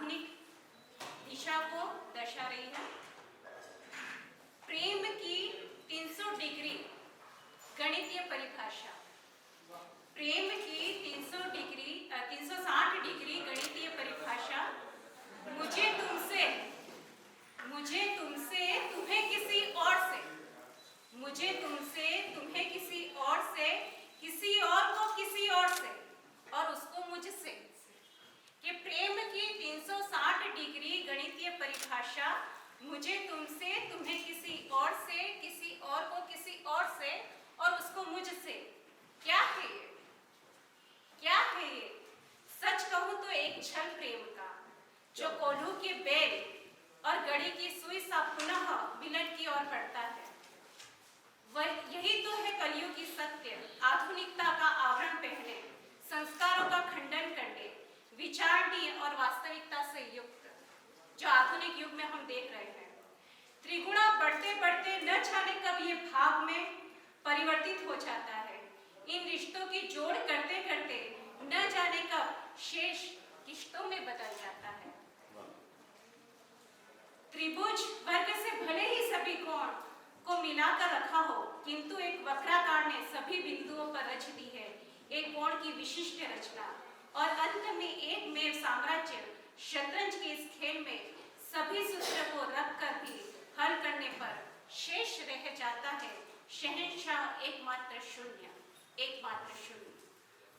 आधुनिक दिशा को दर्शा रही है। प्रेम की 300 डिग्री गणितीय परिभाषा, प्रेम की 360 डिग्री गणितीय परिभाषा, मुझे तुमसे, तुम्हें किसी और से, मुझे तुमसे, तुम्हें किसी और से, किसी और को किसी और से, और उसको मुझसे। ये प्रेम की 360 डिग्री गणितीय परिभाषा, मुझे तुमसे, तुम्हें किसी और से, किसी और को किसी और से, और उसको मुझसे। क्या है ये? क्या है ये? सच कहूं तो एक छल प्रेम का, जो कोल्हू के बेल और गड़ी की सुई सा पुनः मिलन की ओर बढ़ता है। वह यही तो है कलयुग की सत्य, आधुनिकता का आवरण पहने, संस्कारों का खंडन करने, विचारणीय और वास्तविकता से युक्त, जो आधुनिक युग में हम देख रहे हैं। त्रिगुणा बढ़ते बढ़ते न जाने कब ये भाव में परिवर्तित हो जाता है। इन रिश्तों की जोड़ करते करते न जाने कब शेष किश्तों में बदल जाता है। त्रिभुज वर्ग से भले ही सभी कोण को मिलाकर रखा हो, किंतु एक वक्राकार ने सभी बिंदुओं पर रच दी है एक कोण की विशिष्ट रचना, और अंत में एक मेव साम्राज्य शतरंज के इस खेल में सभी सूत्र को रख कर भी हल करने पर शेष रह जाता है शहंशाह एकमात्र शून्य, एकमात्र शून्य,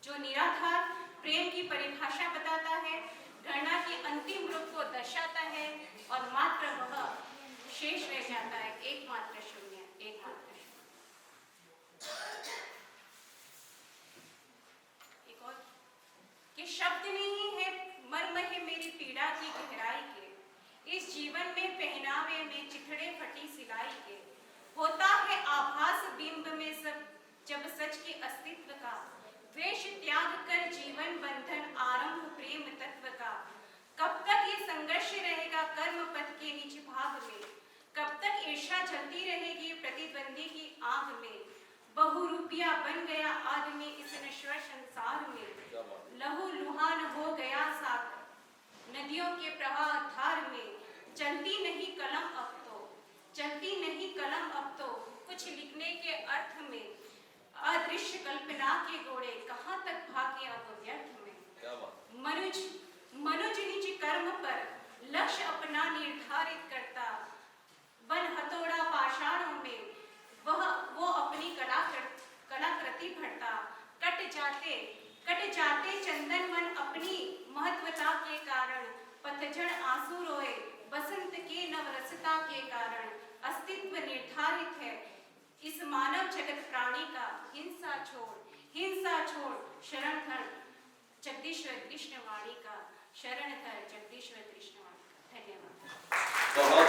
जो निराधार प्रेम की परिभाषा बताता है, गणना के अंतिम रूप को दर्शाता है, और मात्र वह शेष रह जाता है एकमात्र शून्य, एकमात्र शून्य। एक और कि शब्द नहीं है मर्म है मेरी पीड़ा की गहराई के, इस जीवन में पहनावे में चिथड़े फटी सिलाई के, होता है आभास बिंब में सब जब सच के अस्तित्व का, द्वेष त्याग कर जीवन बंधन आरंभ प्रेम तत्व का। कब तक ये संघर्ष रहेगा कर्म पथ के निज भाग में, कब तक ईर्ष्या जलती रहेगी प्रतिद्वंदी की आग में। बहुरूपिया बन गया आदमी इस नश्वर संसार में, लहू लुहान हो गया सागर नदियों के प्रवाह धार में। चलती नहीं कलम अब तो, चलती नहीं कलम अब तो, कुछ लिखने के अर्थ में। अदृश्य कल्पना के घोड़े कहाँ तक भागे अब व्यर्थ में। मनुज निज कर्म पर लक्ष्य अपना निर्धारित करता, बन हथौड़ा पाषाणों में वो अपनी कलाकृति भरता। कट जाते चंदन वन अपनी महत्वता के कारण, पतझड़ आंसू रोए बसंत के नवरसता के कारण। अस्तित्व निर्धारित है इस मानव जगत प्राणी का, हिंसा छोड़ शरण धर जगदीश्वर कृष्णवाणी का, शरण धर जगदीश्वर कृष्णवाणी का। धन्यवाद।